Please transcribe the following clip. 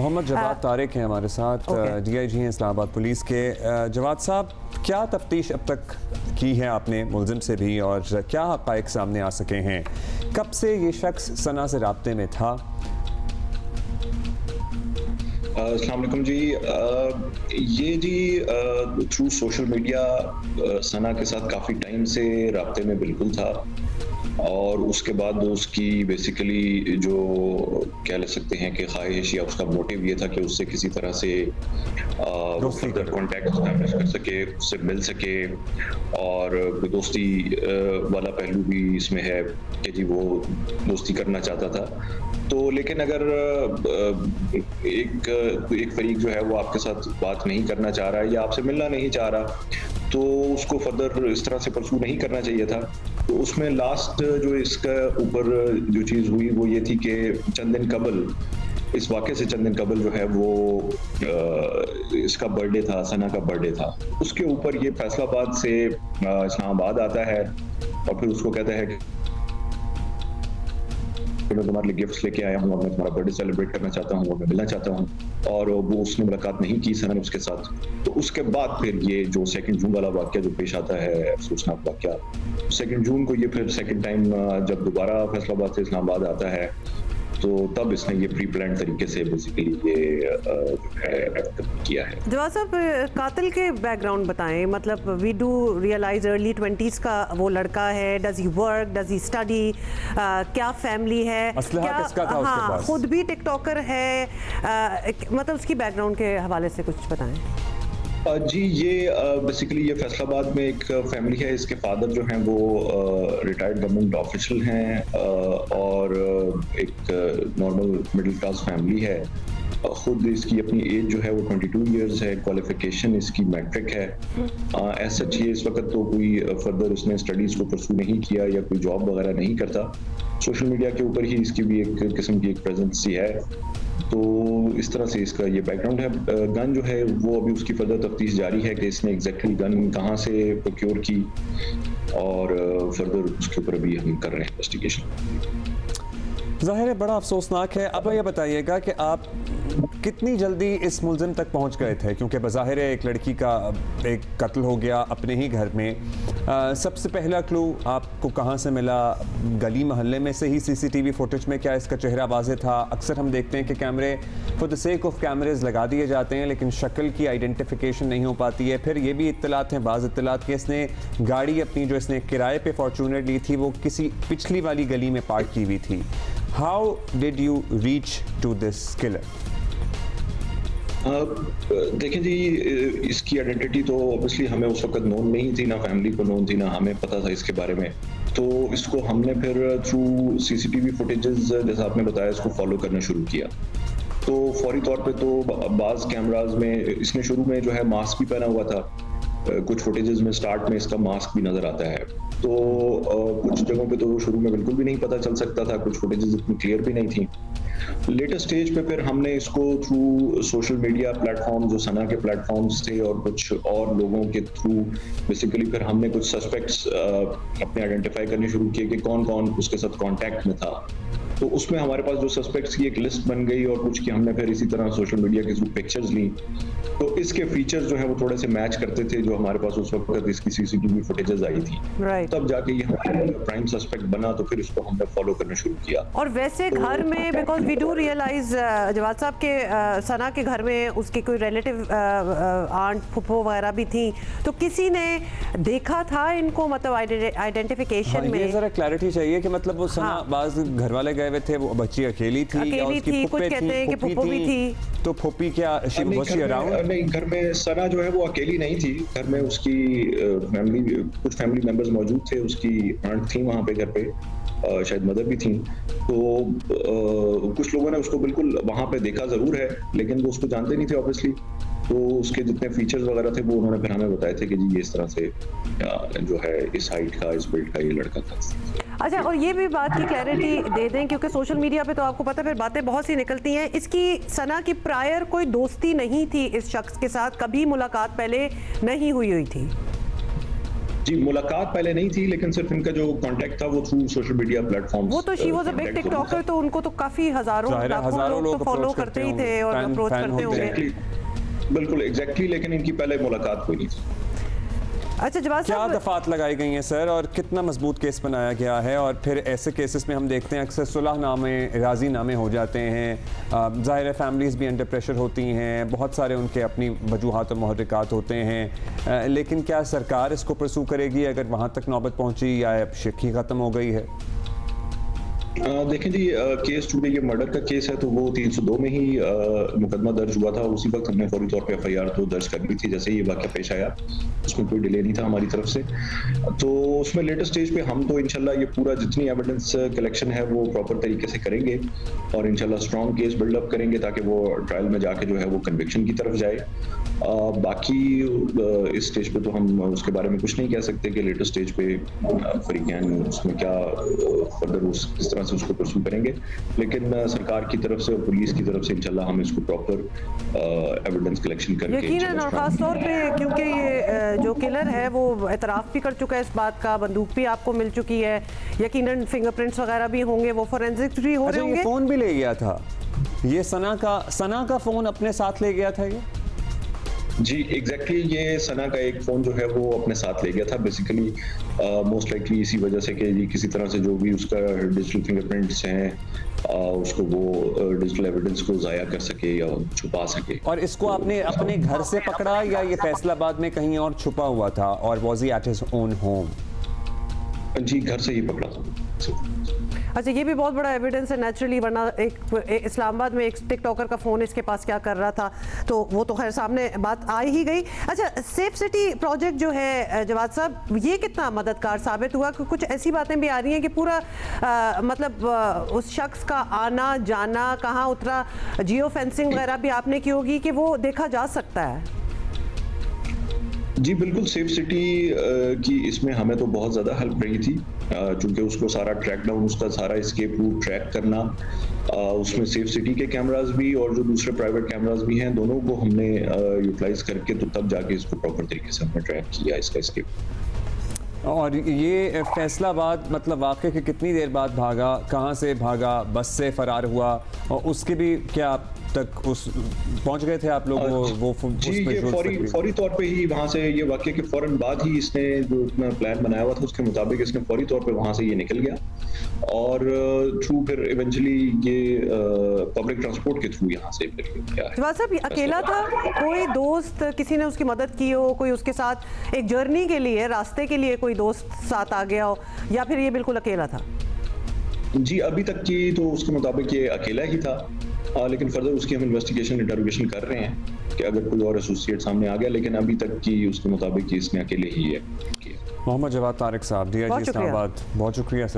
मोहम्मद जवाद तारिक हैं हमारे साथ, DIG हैं इस्लामाबाद पुलिस के। जवाद साहब, क्या तफ्तीश अब तक की है आपने मुलजिम से भी, और क्या हक़ाइक़ सामने आ सके हैं? कब से ये शख्स सना से राब्ते में था? अस्सलाम वालेकुम जी। ये जी थ्रू सोशल मीडिया सना के साथ काफ़ी टाइम से राब्ते में बिल्कुल था, और उसके बाद उसकी बेसिकली जो कह ले सकते हैं कि ख्वाहिश या उसका मोटिव ये था कि उससे किसी तरह से फर्दर कॉन्टैक्ट एस्टैब्लिश कर सके, उससे मिल सके, और दोस्ती वाला पहलू भी इसमें है कि जी वो दोस्ती करना चाहता था। तो लेकिन अगर एक फरीक जो है वो आपके साथ बात नहीं करना चाह रहा है या आपसे मिलना नहीं चाह रहा, तो उसको फर्दर इस तरह से परसू नहीं करना चाहिए था। तो उसमें लास्ट जो इसका ऊपर जो चीज़ हुई वो ये थी कि चंद दिन कबल, इस वाक़े से चंद दिन कबल जो है वो इसका बर्थडे था, सना का बर्थडे था। उसके ऊपर ये फैसलाबाद से इस्लामाबाद आता है और फिर उसको कहता है कि मैं तुम्हारे लिए गिफ्ट्स लेके आया हूँ और मैं तुम्हारा बर्थडे सेलिब्रेट करना चाहता हूँ और मैं मिलना चाहता हूँ, और वो उसने मुलाकात नहीं की सना ने उसके साथ। तो उसके बाद फिर ये जो 2 जून वाला वाक़या जो पेश आता है, अफसोसनाक वाक़या, 2 जून को ये फिर सेकंड टाइम जब दोबारा फैसलाबाद से इस्लामाबाद आता है, तो तब इसने ये प्री प्लान तरीके से बेसिकली ये किया है। जवाद साहब, कातिल के बैकग्राउंड बताएं, मतलब we do realise early 20s का वो लड़का है, does he work, does he study, क्या फैमिली है, क्या किसका था उसके पास? खुद भी टिकटॉकर है, मतलब उसकी बैकग्राउंड के हवाले से कुछ बताएं। जी, ये बेसिकली ये फैसलाबाद में एक फैमिली है। इसके फादर जो हैं वो रिटायर्ड गवर्नमेंट ऑफिशियल हैं, और एक नॉर्मल मिडिल क्लास फैमिली है। खुद इसकी अपनी एज जो है वो 22 इयर्स है, क्वालिफिकेशन इसकी मैट्रिक है। ऐसा चाहिए इस वक्त तो कोई फर्दर उसने स्टडीज़ को परसू नहीं किया या कोई जॉब वगैरह नहीं करता। सोशल मीडिया के ऊपर ही इसकी भी एक किस्म की एक प्रेजेंस ही है। तो इस तरह से इसका ये बैकग्राउंड है। गन जो है वो अभी उसकी फर्दर तफ्तीश जारी है कि इसने एग्जैक्टली गन कहाँ से प्रोक्योर की, और फर्दर उसके ऊपर अभी हम कर रहे हैं इन्वेस्टिगेशन। ज़ाहिर है बड़ा अफसोसनाक है। अब ये बताइएगा कि आप कितनी जल्दी इस मुलजिम तक पहुंच गए थे, क्योंकि बज़ाहिर एक लड़की का एक कत्ल हो गया अपने ही घर में। सबसे पहला क्लू आपको कहां से मिला? गली मोहल्ले में से ही CCTV फुटेज में क्या इसका चेहरा वाज़ेह था? अक्सर हम देखते हैं कि कैमरे फॉर द सेक ऑफ कैमरेज लगा दिए जाते हैं, लेकिन शक्ल की आइडेंटिफिकेशन नहीं हो पाती है। फिर ये भी इत्तलात हैं, बाज़ इत्तलात कि इसने गाड़ी अपनी जो इसने किराए पर फॉर्चूनर ली थी वो किसी पिछली वाली गली में पार्क की हुई थी। How did you reach to this killer? देखें जी, इसकी आइडेंटिटी तो ऑब्वियसली हमें उस वक्त नोन नहीं थी, ना फैमिली को नोन थी, ना हमें पता था इसके बारे में। तो इसको हमने फिर थ्रू CCTV फुटेजेस जैसा आपने बताया इसको फॉलो करना शुरू किया। तो फौरी तौर पे तो बाज़ कैमराज में इसने शुरू में जो है मास्क भी पहना हुआ था। कुछ फुटेजेस में स्टार्ट में इसका मास्क भी नज़र आता है। तो कुछ जगहों पे तो शुरू में बिल्कुल भी नहीं पता चल सकता था, कुछ फुटेजेस इतनी क्लियर भी नहीं थी। लेटर स्टेज पे फिर हमने इसको थ्रू सोशल मीडिया प्लेटफॉर्म जो सना के प्लेटफॉर्म्स थे और कुछ और लोगों के थ्रू बेसिकली फिर हमने कुछ सस्पेक्ट्स अपने आइडेंटिफाई करने शुरू किए कि कौन कौन उसके साथ कांटेक्ट में था। तो उसमें हमारे पास जो सस्पेक्ट्स की एक लिस्ट बन गई, और कुछ की हमने फिर इसी तरह सोशल मीडिया के थ्रू पिक्चर्स ली। तो इसके फीचर्स जो है वो थोड़े से मैच करते थे जो हमारे पास उस वक्त इसकी CCTV फुटेजेस आई थी। तब जाके ये प्राइम सस्पेक्ट बना, तो फिर इसको हमने फॉलो करना शुरू किया। और वैसे घर में, because we do realize Jawad साहब के सना के घर में उसके कोई रिलेटिव आंट फुफो वगैरह भी थी, तो किसी ने देखा था इनको, मतलब आइडेंटिफिकेशन में ये जरा क्लैरिटी चाहिए कि मतलब वो सना बाज घर वाले गए हुए थे, वो बच्ची अकेली थी या उसकी कुछ कहते हैं कि फुफो भी थी। तो फुप्पी क्या अराउंड? नहीं, घर में सना जो है वो अकेली नहीं थी। घर में उसकी कुछ फैमिली मेंबर्स मौजूद थे। उसकी आंट थी वहाँ पे घर पे, शायद मदर भी थी। तो कुछ लोगों ने उसको बिल्कुल वहाँ पे देखा ज़रूर है, लेकिन वो उसको जानते नहीं थे ऑब्वियसली। तो उसके जितने फीचर्स वगैरह थे वो उन्होंने फिर हमें बताए थे कि जी ये इस तरह से जो है इस हाइट का, इस बिल्ड का ये लड़का था। अच्छा, और ये भी बात की क्लैरिटी दे दें, क्योंकि सोशल मीडिया पे तो आपको पता है फिर बातें बहुत सी निकलती हैं। इसकी सना की प्रायर कोई दोस्ती नहीं थी इस शख्स के साथ, कभी मुलाकात पहले नहीं हुई थी? जी, मुलाकात पहले नहीं थी, लेकिन सिर्फ इनका जो कांटेक्ट था वो थ्रू सोशल मीडिया प्लेटफॉर्म्स। वो तो she was a big TikToker, तो उनको तो काफी हजारों लोग तो फॉलो करते ही थे और अप्रोच करते होंगे। बिल्कुल एग्जैक्टली, लेकिन इनकी पहले मुलाकात हुई नहीं थी। अच्छा जवाब क्या साहब, दफात लगाई गई हैं सर, और कितना मजबूत केस बनाया गया है? और फिर ऐसे केसेस में हम देखते हैं अक्सर सुलहनामे, राजी नामे हो जाते हैं। ज़ाहिर है फैमिलीज़ भी अंडर प्रेशर होती हैं, बहुत सारे उनके अपनी वजूहात और मुहर्रिकात होते हैं, लेकिन क्या सरकार इसको परसू करेगी अगर वहाँ तक नौबत पहुँची, या अब शिक ही ख़त्म हो गई है? देखें जी, केस चूंकि ये मर्डर का केस है तो वो 302 में ही मुकदमा दर्ज हुआ था। उसी वक्त हमने फौरी तौर पे FIR तो दर्ज कर ली थी जैसे ये वाक़या पेश आया। उसमें कोई डिले नहीं था हमारी तरफ से। तो उसमें लेटेस्ट स्टेज पे हम तो इंशाल्लाह ये पूरा जितनी एविडेंस कलेक्शन है वो प्रॉपर तरीके से करेंगे और इंशाल्लाह स्ट्रॉन्ग केस बिल्डअप करेंगे ताकि वो ट्रायल में जाके जो है वो कन्विक्शन की तरफ जाए। बाकी इस स्टेज पे तो हम उसके बारे में कुछ नहीं कह सकते कि लेटेस्ट स्टेज पे फरीकैन उसमें क्या फर्दर किस तरह से उसको परस्यू करेंगे, लेकिन सरकार की तरफ से और पुलिस की तरफ से इंशाल्लाह हम इसको प्रॉपर एविडेंस कलेक्शन करके यकीनन, और खास तौर पे क्योंकि ये जो किलर है वो एतराफ़ भी कर चुका है इस बात का, बंदूक भी आपको मिल चुकी है, यकीनन फिंगरप्रिंट्स वगैरह भी होंगे, वो फोरेंसिक्स भी हो रहे होंगे। फ़ोन भी ले गया था ये, सना का फ़ोन अपने साथ ले गया था ये? जी एग्जैक्टली, ये सना का एक फ़ोन जो है वो अपने साथ ले गया था बेसिकली, मोस्ट लाइकली इसी वजह से कि किसी तरह से जो भी उसका डिजिटल फिंगरप्रिंट्स हैं उसको वो डिजिटल एविडेंस को ज़ाया कर सके या छुपा सके। और इसको आपने अपने घर से पकड़ा या ये फैसलाबाद में कहीं और छुपा हुआ था, और was he at his own home? जी घर से ही पकड़ा था। अच्छा, ये भी बहुत बड़ा एविडेंस है नेचुरली, वरना एक इस्लामाबाद में एक टिकटॉकर का फ़ोन इसके पास क्या कर रहा था, तो वो तो खैर सामने बात आ ही गई। अच्छा, सेफ सिटी प्रोजेक्ट जो है जवाद साहब, ये कितना मददगार साबित हुआ? कुछ ऐसी बातें भी आ रही हैं कि पूरा मतलब उस शख्स का आना जाना, कहाँ उतरा, जियो फेंसिंग वगैरह भी आपने की होगी कि वो देखा जा सकता है। जी बिल्कुल, सेफ सिटी की इसमें हमें तो बहुत ज़्यादा हेल्प रही थी, चूँकि उसको सारा ट्रैक डाउन, उसका सारा एस्केप रूट ट्रैक करना, उसमें सेफ सिटी के कैमरास भी और जो दूसरे प्राइवेट कैमरास भी हैं, दोनों को हमने यूटिलाइज करके तो तब जाके इसको प्रॉपर तरीके से हमने ट्रैक किया इसका एस्केप। और ये फैसलाबाद मतलब वाक़े के कितनी देर बाद भागा, कहाँ से भागा, बस से फरार हुआ, और उसके भी क्या तक उस पहुंच गए थे आप लोग? वो जी ये फौरी तौर पे ही वहाँ से, ये वाक़े के फौरन बाद ही इसने जो अपना प्लान बनाया हुआ था उसके मुताबिक इसने फौरी तौर पे वहाँ से ये निकल गया, और थ्रू फिर इवेंचुअली ये पब्लिक ट्रांसपोर्ट के थ्रू यहाँ से फिर गया। साहब अकेला था, कोई दोस्त किसी ने उसकी मदद की हो, कोई उसके साथ एक जर्नी के लिए, रास्ते के लिए कोई दोस्त साथ आ गया हो, या फिर ये बिल्कुल अकेला था? जी अभी तक की तो उसके मुताबिक ये अकेला ही था, लेकिन फर्दर उसकी हम इन्वेस्टिगेशन इंटरोगेशन कर रहे हैं कि अगर कोई और एसोसिएट सामने आ गया, लेकिन अभी तक की उसके मुताबिक इसने अकेले ही है। मोहम्मद जवाद तारिक साहब, DIG इस्लामाबाद, बहुत शुक्रिया सर।